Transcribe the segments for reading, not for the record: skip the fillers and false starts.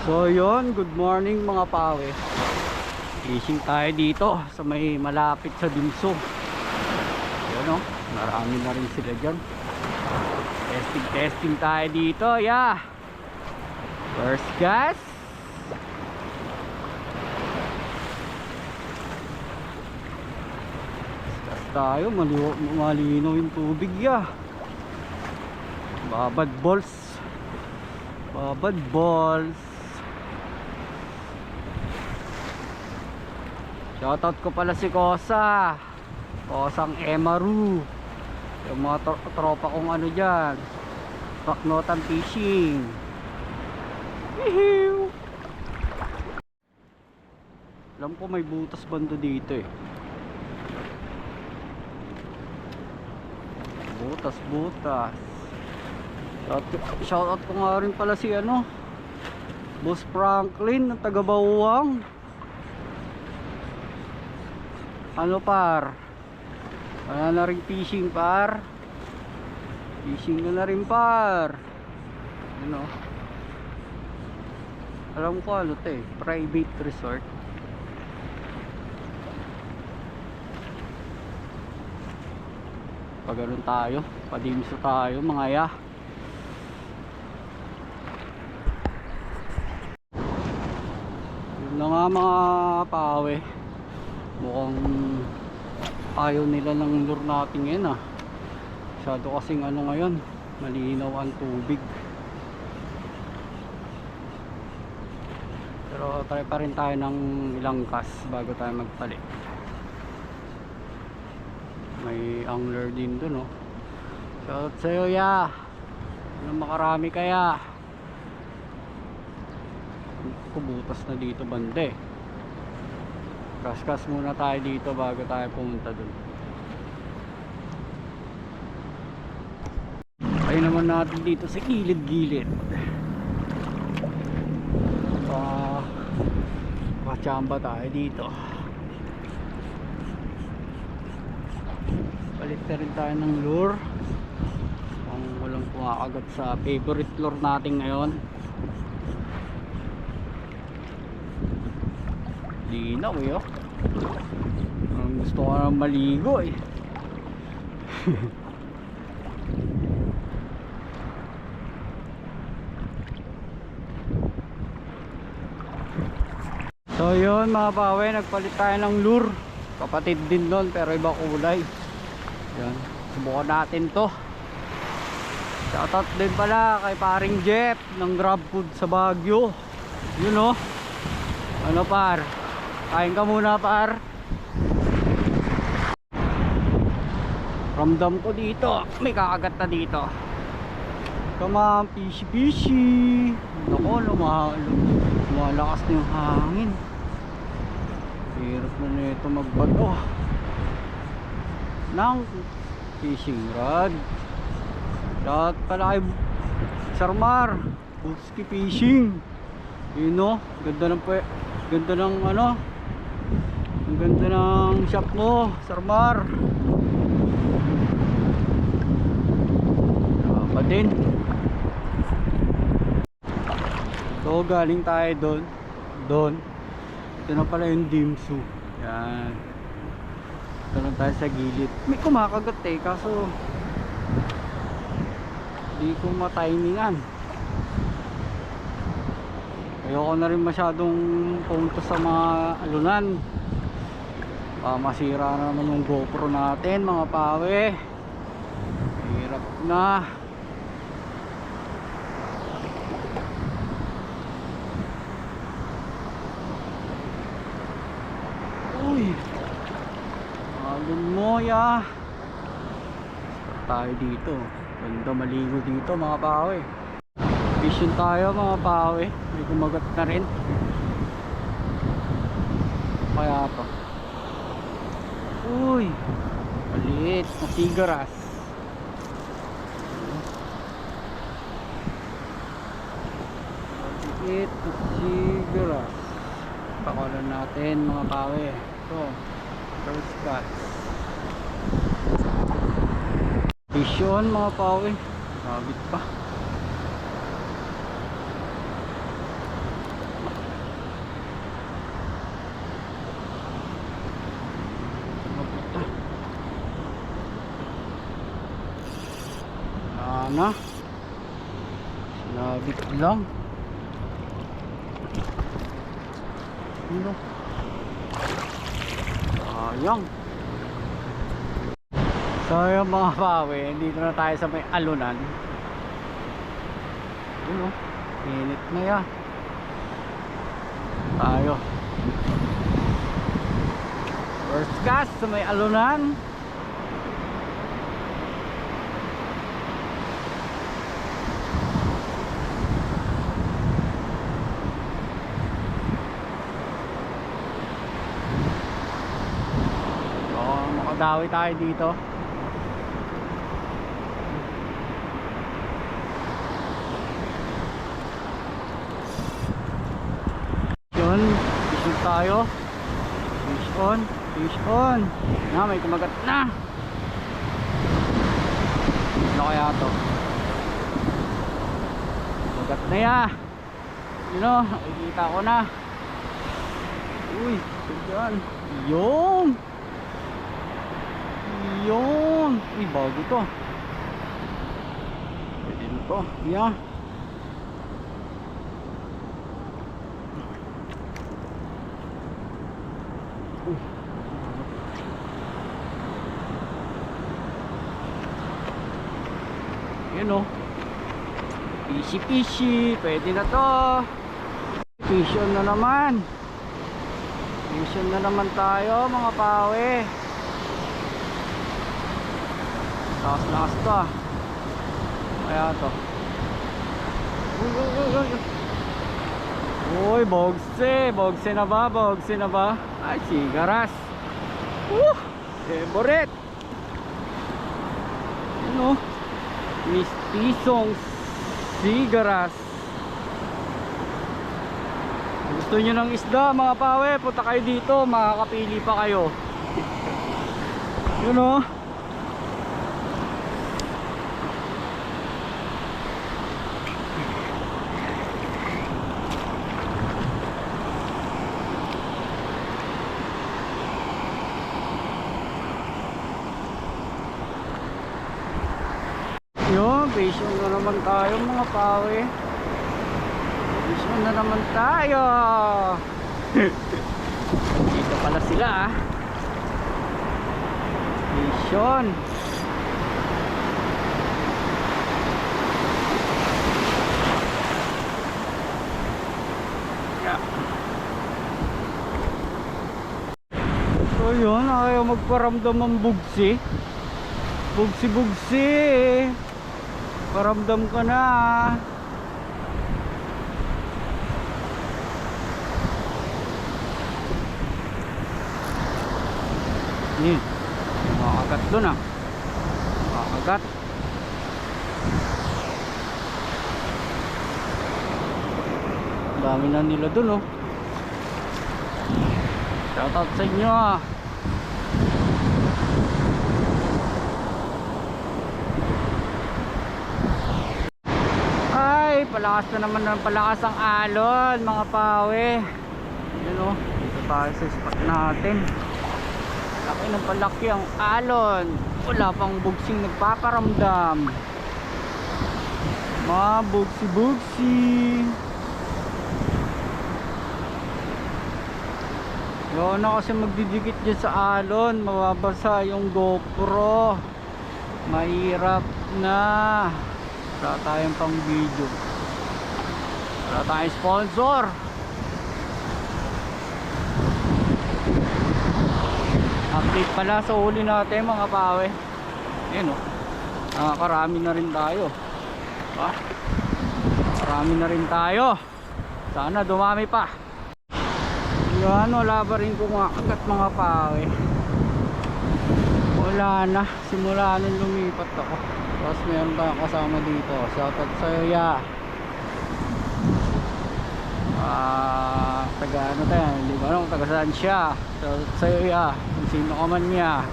So yun, good morning mga pawe. Fishing tayo dito sa may malapit sa Dimso. Yun o, marami na rin sila dyan. Testing tayo dito, yeah. First gas. Gas tayo, malinaw yung tubig, yeah. Babad balls. Babad balls. Shoutout ko pala si Kosa, Kosang Emaru, yung mga tropa kong ano dyan, Paknotan Fishing. Hihiw. Alam ko may butas bando dito eh. Butas. Shoutout ko nga rin pala si ano, Boss Franklin ng taga Bawang. Ano par? Wala na rin fishing par. Fishing na rin par. Ano? Alam ko ano to eh, private resort. Pag ganun tayo, padimso tayo mga ya. Yun na nga mga pawe. Mukhang ayaw nila ng lure natin ngayon ah. Masyado kasing ano ngayon, malinaw ang tubig. Pero try pa rin tayo ng ilang cast bago tayo magpalit. May angler din dun oh. Shoutout sa'yo ya. Ano makarami kaya? Kubutas na dito bande. Kaskas muna tayo dito bago tayo pumunta dun. Ayun naman natin dito sa gilid-gilid. Pakachamba tayo dito. Palit na rin tayo ng lure. Ang walang kumakagat sa favorite lure natin ngayon. Linaw eh oh. Gusto ko na maligo eh. So yun mga pawe, nagpalit tayo ng lure. Kapatid din doon pero iba kulay. Yan, subukan natin to. Shoutout din pala kay paring Jeff ng Grab Food sa Baguio. Yun oh. Ano par? Kain ka muna par. Ramdam ko dito, may kakagat na dito. Come on, fishy. Nako, lumalakas na yung hangin. Hirap na nito magbato ng fishing rod. Lahat pala kay Sarmar Buski Fishing. Yun o, ganda ng ano, ang ganda ng shop mo Sarmar. Pa din. So galing tayo doon. Ito na pala yung Dimso. Yan. Ito na tayo sa gilid. May kumakagat eh, kaso di ko matimingan. Ayoko na rin masyadong punto sa mga alunan. Masira na naman yung GoPro natin mga pawe. Hirap na. Uy, alun mo ya. Start tayo dito. Ganda maligo dito mga pawe. Fishing tayo mga pawe. May kumagat na rin. Kaya to. Uy, maliit na sigaras. Maliit na sigaras. Pakawalan natin mga pawe. Ito, first cast. Vision mga pawe. Sabit pa. lang. Ano? Sayang. So yung mga pawe, dito na tayo sa may alunan. Ano? Init na yan. Tayo. First gas sa may alunan. Makadawi tayo dito. Yun, fish on tayo. Fish on, fish on. Na, may kumagat na. Ano kaya to? Kumagat na ya. Yun o, nakikita ko na. Uy, dyan. Yung yun. Uy, bago to. Pwede mo to. Yeah. Yun o. Fishy fishy. Pwede na to. Fish on na naman. Fish on na naman tayo mga pawe. Lakas to ah. Kaya to. Uy, bogse na ba? Bogse na ba? Ay, sigaras. Favorite. Ano? Mistisong sigaras. Gusto nyo ng isda mga pawe, punta kayo dito, makakapili pa kayo. Yun o. Yun, vision na naman tayo mga pawe. Vision na naman tayo. Dito pala sila ah. Vision. Yeah. So yun, ayaw magparamdam ang bugsi. Bugsi. Paramdam ka na. Ni, makakagat doon ah. Makakagat. Dami na nila doon oh. Shoutout sa inyo ah. Palakas na naman ng palakas ang alon mga pawe. Yun o, dito tayo sa spot natin. Laki ng palaki ang alon. Wala pang bugsing nagpaparamdam. Mga bugsi. Yun na kasi magdidikit dyan sa alon. Mababasa yung GoPro. Mahirap na. Wala tayong pang video. Wala tayong sponsor. Update pala sa huli natin mga pawe. Ayan o, nakakarami na rin tayo. Marami na rin tayo. Sana dumami pa. Yan, wala pa rin kumakagat mga pawe. Wala na, simula nung lumipat ako. Tapos meron tayong kasama dito. Shoutout sa'yo ya. Taga ano tayo, hindi ba nung taga saan siya. Shoutout sa'yo ya, kung sino ka man niya.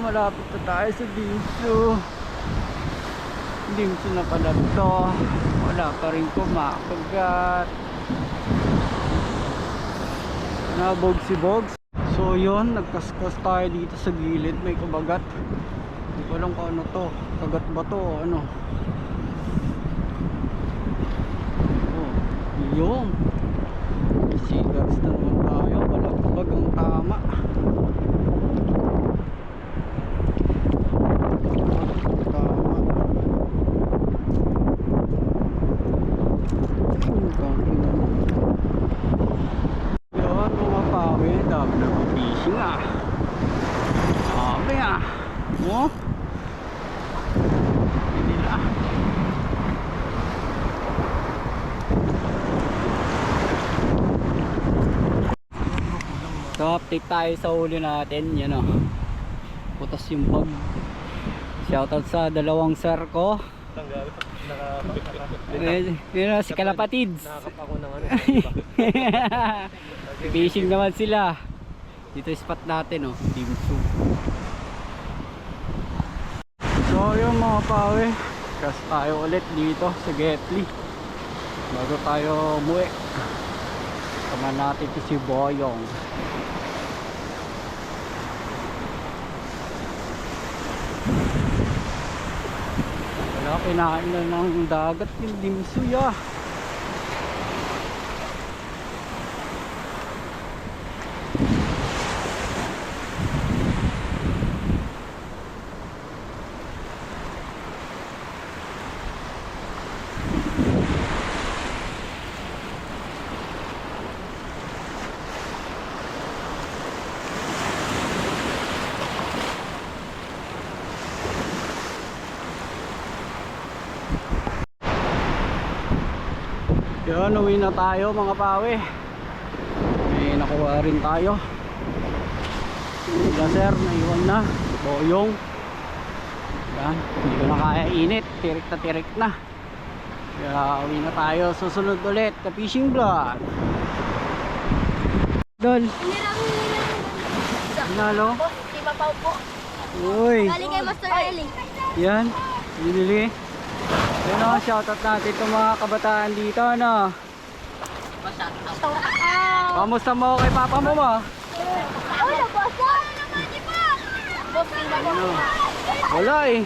Malapit na tayo sa Dimsu. Dimsu na pala ito. Wala pa rin kumakagat. Nabogsi-bogs. So yun, nagkaskas tayo dito sa gilid. May kumagat. Hindi ko alam kung ano to. Kagat ba to o ano. nga. Sabi nga. Oh. Hindi nila. So update tayo sa huli natin. Yan o. Putas yung bag. Shoutout sa dalawang sir ko. Yun o, si Kalapatids. Nakakap ako ng ano. Fishing naman sila. Dito yung spot natin o. Dimsu. So yung mga pawe. Kasi tayo ulit dito sa Getli. Bago tayo umuwi. Tama natin si Boyong. Wala, kinain na ng dagat yung dimsuya. Yun, uwi na tayo mga pawe. May nakuha rin tayo. Laser, naiwan na. Boyong. Yan, hindi ko na kaya init. Tirik na. Kaya uwi na tayo. Susunod ulit ka fishing vlog. Dol. Nalo? Lima pa po. Uy. Galing kay Master Ellie. Yan, binili. Yun o, shoutout natin itong mga kabataan dito, no? Kamusta mo kay papa mo ba? Wala ba? Wala naman, di ba? Boss, Wala eh.